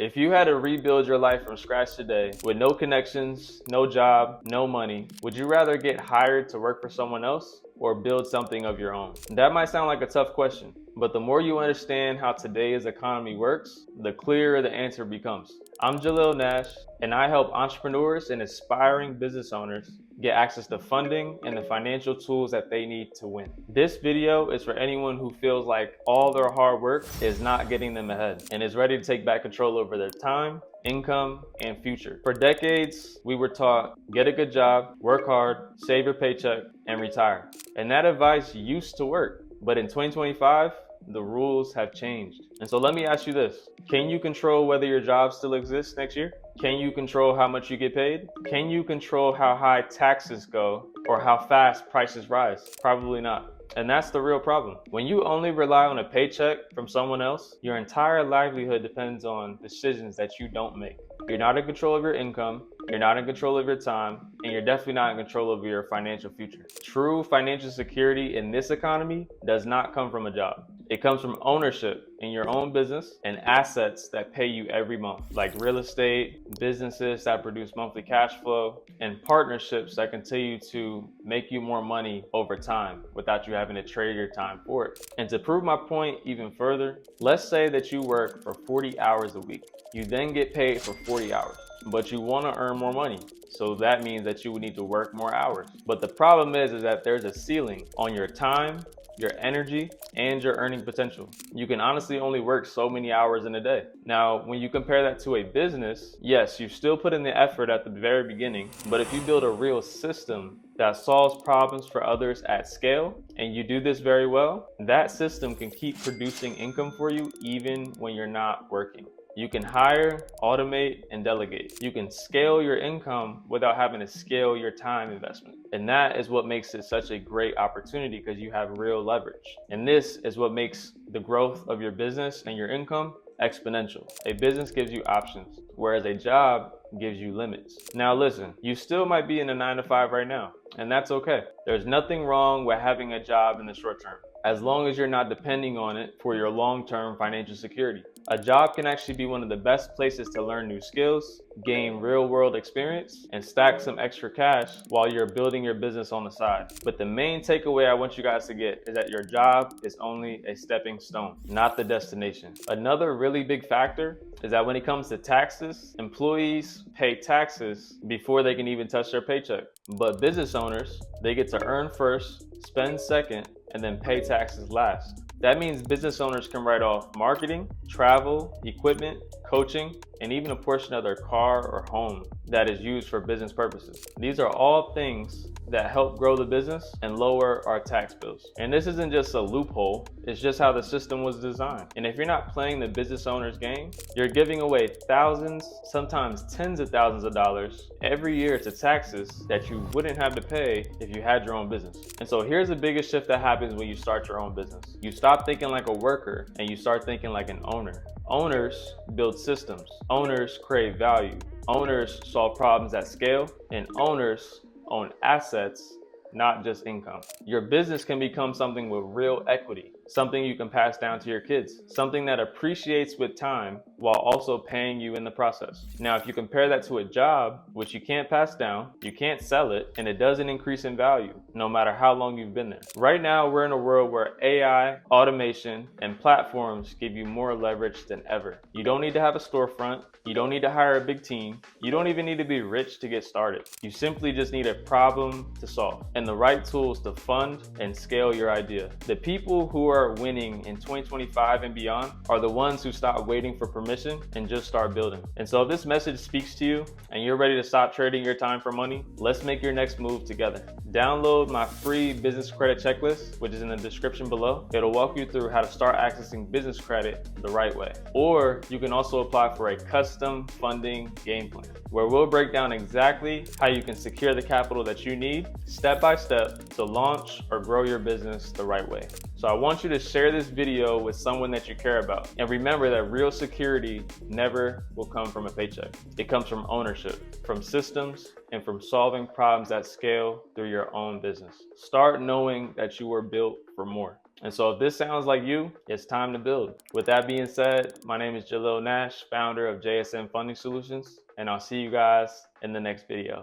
If you had to rebuild your life from scratch today with no connections, no job, no money, would you rather get hired to work for someone else or build something of your own? That might sound like a tough question, but the more you understand how today's economy works, the clearer the answer becomes. I'm Jalil Nash, and I help entrepreneurs and aspiring business owners get access to funding and the financial tools that they need to win. This video is for anyone who feels like all their hard work is not getting them ahead and is ready to take back control over their time, income, and future. For decades, we were taught, get a good job, work hard, save your paycheck, and retire. And that advice used to work. But in 2025, the rules have changed. And so let me ask you this. Can you control whether your job still exists next year? Can you control how much you get paid? Can you control how high taxes go or how fast prices rise? Probably not. And that's the real problem. When you only rely on a paycheck from someone else, your entire livelihood depends on decisions that you don't make. You're not in control of your income, you're not in control of your time, and you're definitely not in control of your financial future. True financial security in this economy does not come from a job. It comes from ownership in your own business and assets that pay you every month, like real estate, businesses that produce monthly cash flow, and partnerships that continue to make you more money over time without you having to trade your time for it. And to prove my point even further, let's say that you work for 40 hours a week. You then get paid for 40 hours, but you want to earn more money. So that means that you would need to work more hours. But the problem is that there's a ceiling on your time, your energy, and your earning potential. You can honestly only work so many hours in a day. Now, when you compare that to a business, yes, you still put in the effort at the very beginning, but if you build a real system that solves problems for others at scale, and you do this very well, that system can keep producing income for you even when you're not working. You can hire, automate, and delegate. You can scale your income without having to scale your time investment. And that is what makes it such a great opportunity because you have real leverage. And this is what makes the growth of your business and your income exponential. A business gives you options, whereas a job gives you limits. Now listen, you still might be in a 9-to-5 right now, and that's okay. There's nothing wrong with having a job in the short term, as long as you're not depending on it for your long-term financial security. A job can actually be one of the best places to learn new skills, gain real-world experience, and stack some extra cash while you're building your business on the side. But the main takeaway I want you guys to get is that your job is only a stepping stone, not the destination. Another really big factor is that when it comes to taxes, employees pay taxes before they can even touch their paycheck. But business owners, they get to earn first, spend second, and then pay taxes last. That means business owners can write off marketing, travel, equipment, coaching, and even a portion of their car or home that is used for business purposes. These are all things that help grow the business and lower our tax bills. And this isn't just a loophole, it's just how the system was designed. And if you're not playing the business owner's game, you're giving away thousands, sometimes tens of thousands of dollars every year to taxes that you wouldn't have to pay if you had your own business. And so here's the biggest shift that happens when you start your own business. You stop thinking like a worker and you start thinking like an owner. Owners build systems. Owners create value. Owners solve problems at scale, and owners own assets, not just income. Your business can become something with real equity, something you can pass down to your kids, something that appreciates with time while also paying you in the process. Now, if you compare that to a job, which you can't pass down, you can't sell it, and it doesn't increase in value, no matter how long you've been there. Right now, we're in a world where AI, automation, and platforms give you more leverage than ever. You don't need to have a storefront. You don't need to hire a big team. You don't even need to be rich to get started. You simply just need a problem to solve and the right tools to fund and scale your idea. The people who are winning in 2025 and beyond are the ones who stop waiting for permission and just start building. And so if this message speaks to you and you're ready to stop trading your time for money, let's make your next move together. Download my free business credit checklist, which is in the description below. It'll walk you through how to start accessing business credit the right way. Or you can also apply for a custom funding game plan, where we'll break down exactly how you can secure the capital that you need step by step to launch or grow your business the right way. So I want you to share this video with someone that you care about. And remember that real security never will come from a paycheck. It comes from ownership, from systems, and from solving problems at scale through your own business. Start knowing that you were built for more. And so if this sounds like you, it's time to build. With that being said, my name is Jalil Nash, founder of JSN Funding Solutions, and I'll see you guys in the next video.